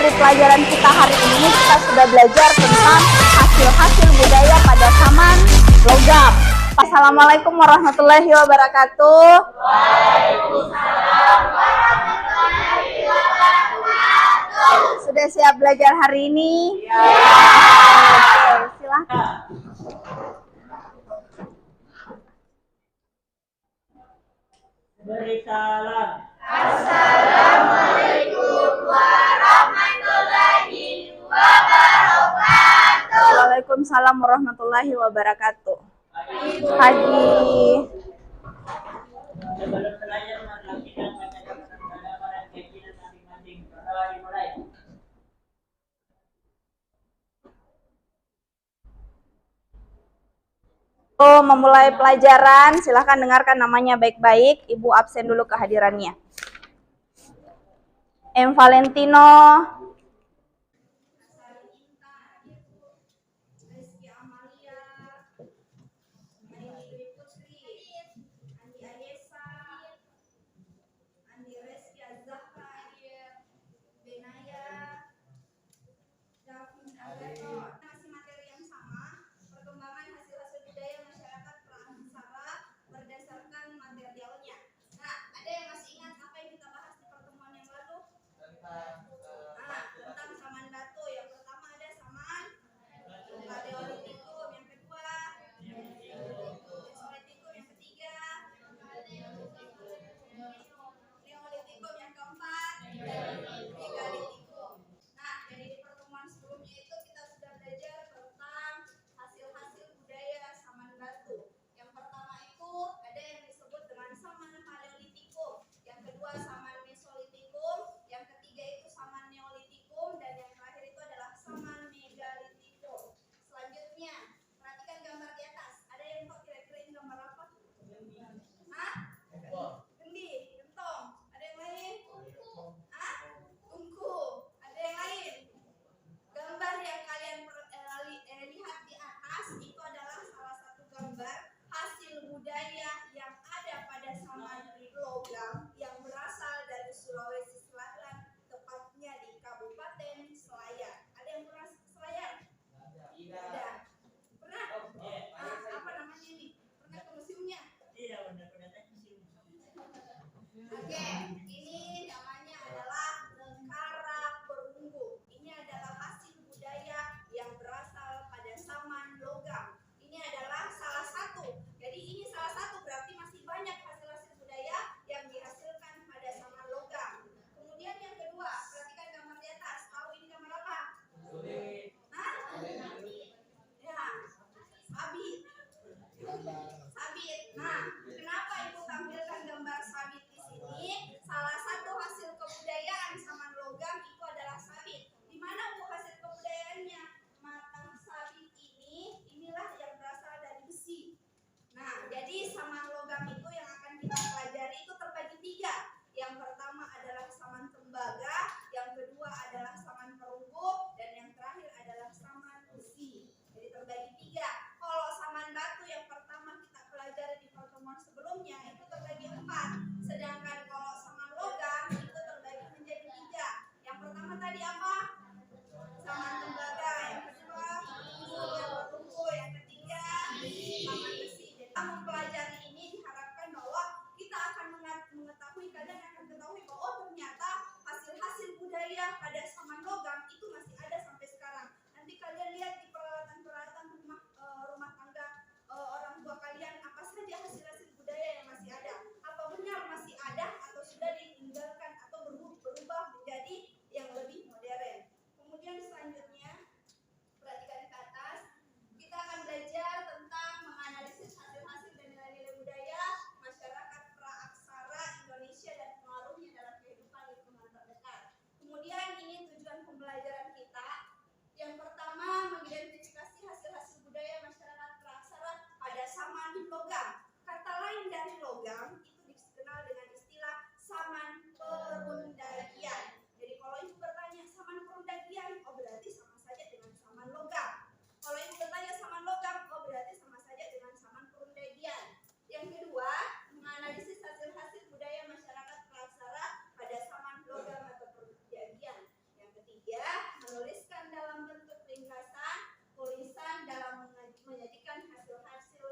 di pelajaran kita hari ini kita sudah belajar tentang hasil-hasil budaya pada zaman logam. Assalamualaikum warahmatullahi wabarakatuh. Waalaikumsalam warahmatullahi wabarakatuh. Sudah siap belajar hari ini? Ya. Oke, silahkan. Beri salam. Assalamualaikum warahmatullahi wabarakatuh. Waalaikumsalam warahmatullahi wabarakatuh. Haji. Sebelum belajar mari kita bacakan pada keyakinan masing-masing. Dimulai. Memulai pelajaran, silahkan dengarkan namanya baik-baik. Ibu absen dulu kehadirannya. M. Valentino, Tentang saman batu. Yang pertama ada saman paleolitikum, yang kedua mesolitikum, yang ketiga neolitikum, yang keempat megalitikum. Nah, dari pertemuan sebelumnya itu kita sudah belajar tentang hasil-hasil budaya saman batu. Yang pertama itu ada yang disebut dengan saman paleolitikum, yang kedua saman mesolitikum, yang ketiga itu saman neolitikum, dan yang terakhir itu adalah saman megalitikum. Selanjutnya, perhatikan gambar di atas. Ada yang tahu kira-kira ini gambar apa? Hah? Kendi, gentong. Ada yang lain? Hah? Tungku. Ada yang lain? Gambar yang kalian lihat di atas itu adalah salah satu gambar hasil budaya yang ada pada saman logam yang berasal dari Sulawesi Selatan, tepatnya di Kabupaten Selayar. Ada yang pernah ke Selayar? Ada. Pernah? Apa namanya ini? Pernah ke museumnya? Iya, benar-benar museum. Oke, ini namanya adalah Negara Perunggu. Ini adalah hasil budaya yang berasal pada saman logam. Ini adalah salah satu. Jadi ini salah satu, berarti masih banyak hasil-hasil budaya yang dihasilkan pada saman logam. Kemudian yang kedua, perhatikan gambar di atas. Tahu ini gambar apa? Hah? Ya, sabit. Sabit. Nah, kenapa ibu tampilkan gambar sabit di sini? Salah satu hasil kebudayaan saman logam itu adalah sabit. Di mana bu hasil kebudayaannya? Matang sabit inilah yang berasal dari besi. Nah, jadi saman logam itu yang akan kita pelajari itu terbagi tiga. Yang pertama adalah saman tembaga, yang kedua adalah saman perunggu, dan yang terakhir adalah saman besi. Jadi terbagi tiga. Kalau saman batu yang pertama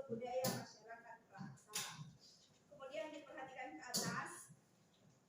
budaya masyarakat Praksara. Kemudian diperhatikan ke atas.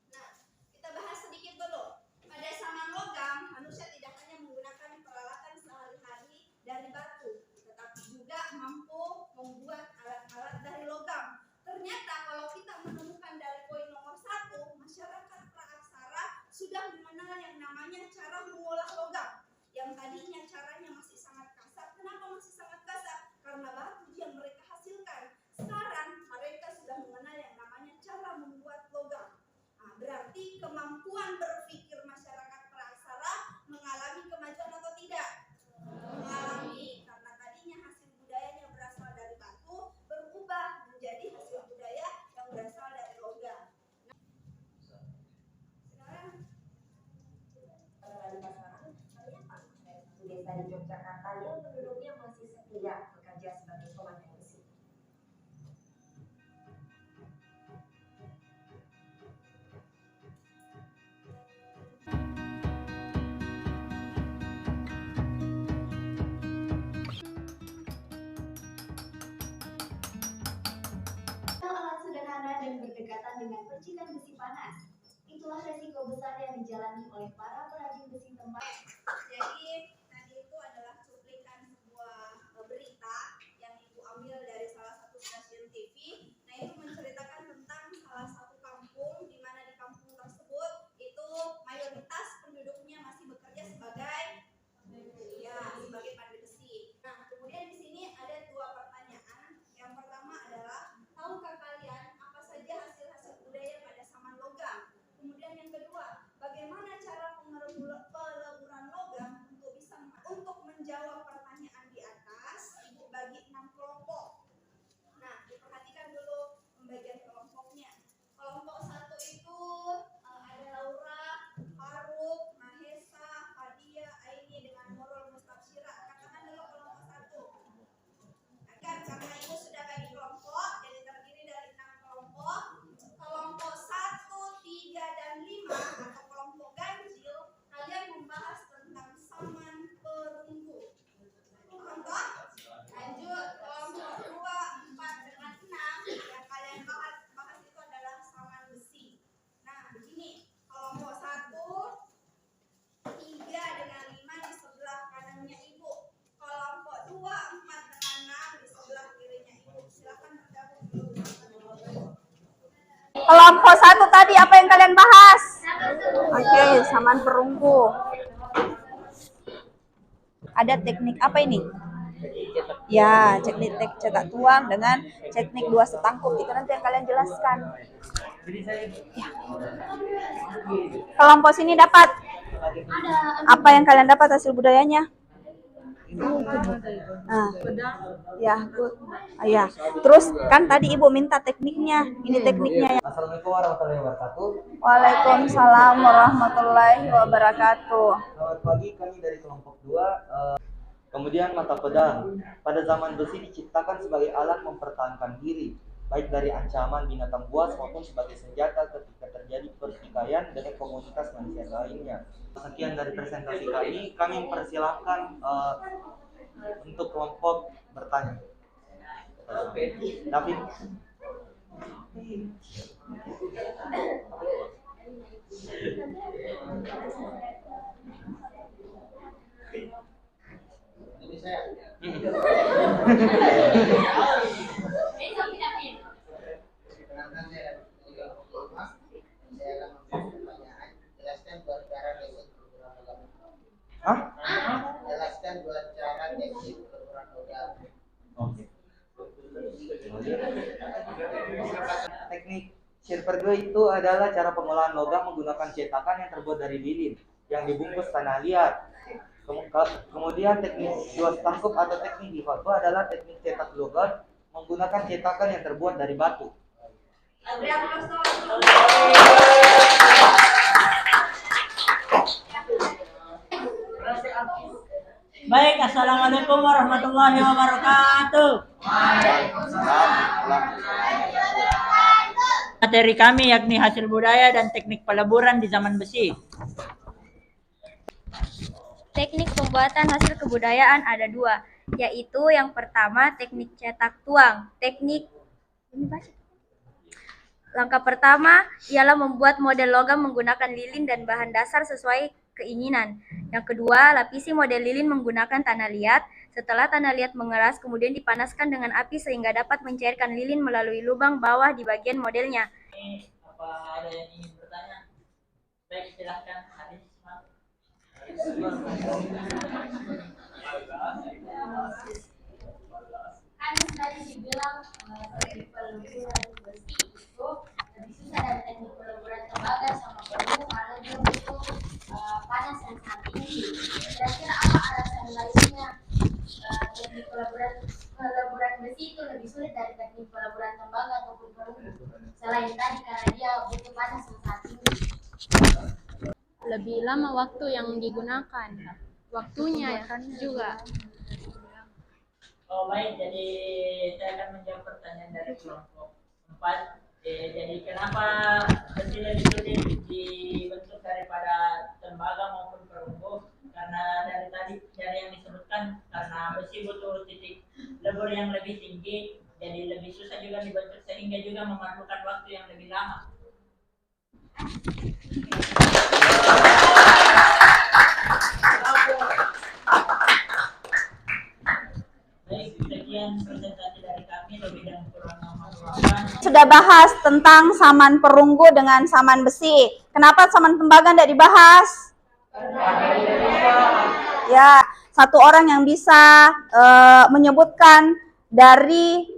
Nah, kita bahas sedikit dulu. Pada zaman logam, manusia tidak hanya menggunakan peralatan sehari-hari dari batu, tetapi juga mampu membuat alat-alat dari logam. Ternyata kalau kita menemukan dari poin nomor 1, masyarakat Praksara sudah mengenal yang namanya cara mengolah logam. Yang tadinya caranya masih sangat kasar. Kenapa masih sangat kasar? Karena batu yang mereka hasilkan. Sekarang mereka sudah mengenal yang namanya cara membuat logam. Nah, berarti kemampuan berpikir masyarakat Praksara mengalami kemajuan atau tidak? Mengalami, karena tadinya hasil budayanya berasal dari batu, berubah menjadi hasil budaya yang berasal dari logam. Desa di Yogyakarta yang penduduknya masih setia bekerja sebagai pemakai besi. Alat sederhana dan berdekatan dengan percikan besi panas. Itulah resiko besar yang dijalani oleh para perajin besi tempat. Jadi tadi itu adalah cuplikan sebuah berita yang ibu ambil dari salah satu stasiun TV. Nah, itu menceritakan tentang salah satu kampung, di mana di kampung tersebut itu mayoritas penduduknya masih bekerja sebagai pandai besi. Nah, kemudian di sini ada dua pertanyaan. Yang pertama adalah, tahukah kalian apa saja hasil-hasil budaya pada zaman logam? Kemudian yang kedua, bagaimana cara peleburan logam untuk menjawab pertanyaan di atas, ibu bagi 6 kelompok. Nah, diperhatikan dulu pembagian kelompoknya. Kelompok 1 itu ada Laura, Faruk, Mahesa, Fadia, Aini dengan Nurul Mustabsyira. Katakan dulu kelompok 1. Karena ibu sudah bagi kelompok, jadi terdiri dari 6 kelompok. Kelompok 1, 3, dan 5 atau kelompok ganjil, kalian membahas tentang saman perunggu. Contoh, lanjut kelompok 2, 4, dengan 6 yang kalian bahas itu adalah saman besi. Nah, begini, kelompok 1, 3 dengan 5 di sebelah kanannya ibu. Kelompok 2, 4 dengan 6 di sebelah kirinya ibu. Silakan bergabung dulu. Kelompok 1 tadi apa yang kalian bahas? Oke, saman perunggu. Ada teknik apa ini? Ya, teknik cetak tuang dengan teknik 2 setangkup. Itu nanti yang kalian jelaskan. Ya. Kelompok sini dapat apa yang kalian dapat hasil budayanya? Nah, ya. Terus kan tadi ibu minta tekniknya. Ini tekniknya ya. Assalamualaikum warahmatullahi wabarakatuh. Waalaikumsalam warahmatullahi wabarakatuh. Selamat pagi, kami dari kelompok 2. Kemudian mata pedang. Pada zaman besi diciptakan sebagai alat mempertahankan diri, baik dari ancaman binatang buas maupun sebagai senjata ketika terjadi pertikaian dengan komunitas manusia lainnya. Sekian dari presentasi kami mempersilahkan untuk kelompok bertanya. David. Ini saya. Perkenalkan saya juga Mas. Saya akan memberi pertanyaan. Jelaskan dua cara teknik peleburan logam. Jelaskan dua cara teknik peleburan logam. Oke. Teknik Silver 2 itu adalah cara pengolahan logam menggunakan cetakan yang terbuat dari lilin yang dibungkus tanah liat. Kemudian teknik 2 setangkup atau teknik Diva 2 adalah teknik cetak logam menggunakan cetakan yang terbuat dari batu. Baik, assalamualaikum warahmatullahi wabarakatuh. Materi kami yakni hasil budaya dan teknik peleburan di zaman besi. Teknik pembuatan hasil kebudayaan ada dua, yaitu yang pertama teknik cetak tuang. Langkah pertama ialah membuat model logam menggunakan lilin dan bahan dasar sesuai keinginan. Yang kedua, lapisi model lilin menggunakan tanah liat. Setelah tanah liat mengeras, kemudian dipanaskan dengan api sehingga dapat mencairkan lilin melalui lubang bawah di bagian modelnya. Apa ada yang ingin bertanya? Baik, silahkan Haris. Kan tadi dibilang teknik peluburan besi itu lebih susah dari teknik peluburan tembaga sama peluru karena dia butuh panas yang sangat tinggi. Kira-kira apa alasan lainnya teknik peluburan besi itu lebih sulit dari teknik peluburan tembaga ataupun peluru? Selain tadi karena dia butuh panas yang sangat tinggi. Lebih lama waktu yang digunakan, waktunya juga. Oh baik, jadi saya akan menjawab pertanyaan dari kelompok 4. Jadi kenapa besi lebih sulit dibentuk daripada tembaga maupun perunggu? Karena dari yang disebutkan, karena besi butuh titik lebur yang lebih tinggi, jadi lebih susah juga dibentuk sehingga juga memerlukan waktu yang lebih lama. Baik, sekian presentasi dari kami, lebih dan kurangnya mohon maaf. Sudah bahas tentang saman perunggu dengan saman besi. Kenapa saman tembaga tidak dibahas? Ya, satu orang yang bisa menyebutkan dari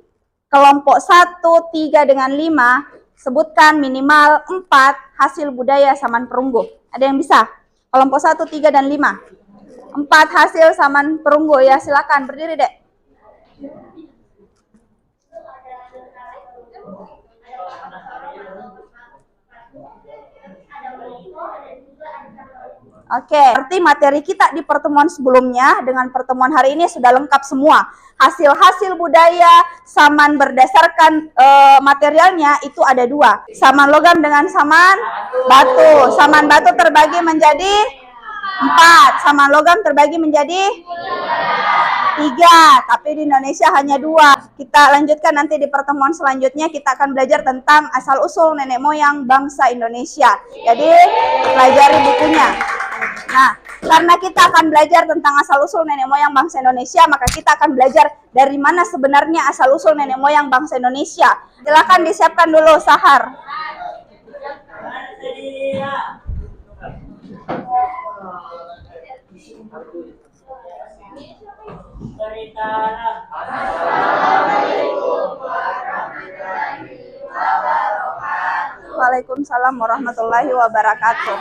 kelompok 1, 3, dengan 5, sebutkan minimal 4 hasil budaya saman perunggu. Ada yang bisa? Kelompok 1, 3, dan 5. 4 hasil saman perunggu, ya silakan berdiri dek. Oke, berarti materi kita di pertemuan sebelumnya dengan pertemuan hari ini sudah lengkap semua. Hasil-hasil budaya saman berdasarkan materialnya itu ada 2. Saman logam dengan saman batu. Saman batu terbagi menjadi 4. Saman logam terbagi menjadi 3. Tapi di Indonesia hanya 2. Kita lanjutkan nanti di pertemuan selanjutnya. Kita akan belajar tentang asal-usul nenek moyang bangsa Indonesia. Jadi pelajari bukunya. Nah, karena kita akan belajar tentang asal-usul nenek moyang bangsa Indonesia, maka kita akan belajar dari mana sebenarnya asal-usul nenek moyang bangsa Indonesia. Silakan disiapkan dulu sahar. Waalaikumsalam warahmatullahi wabarakatuh.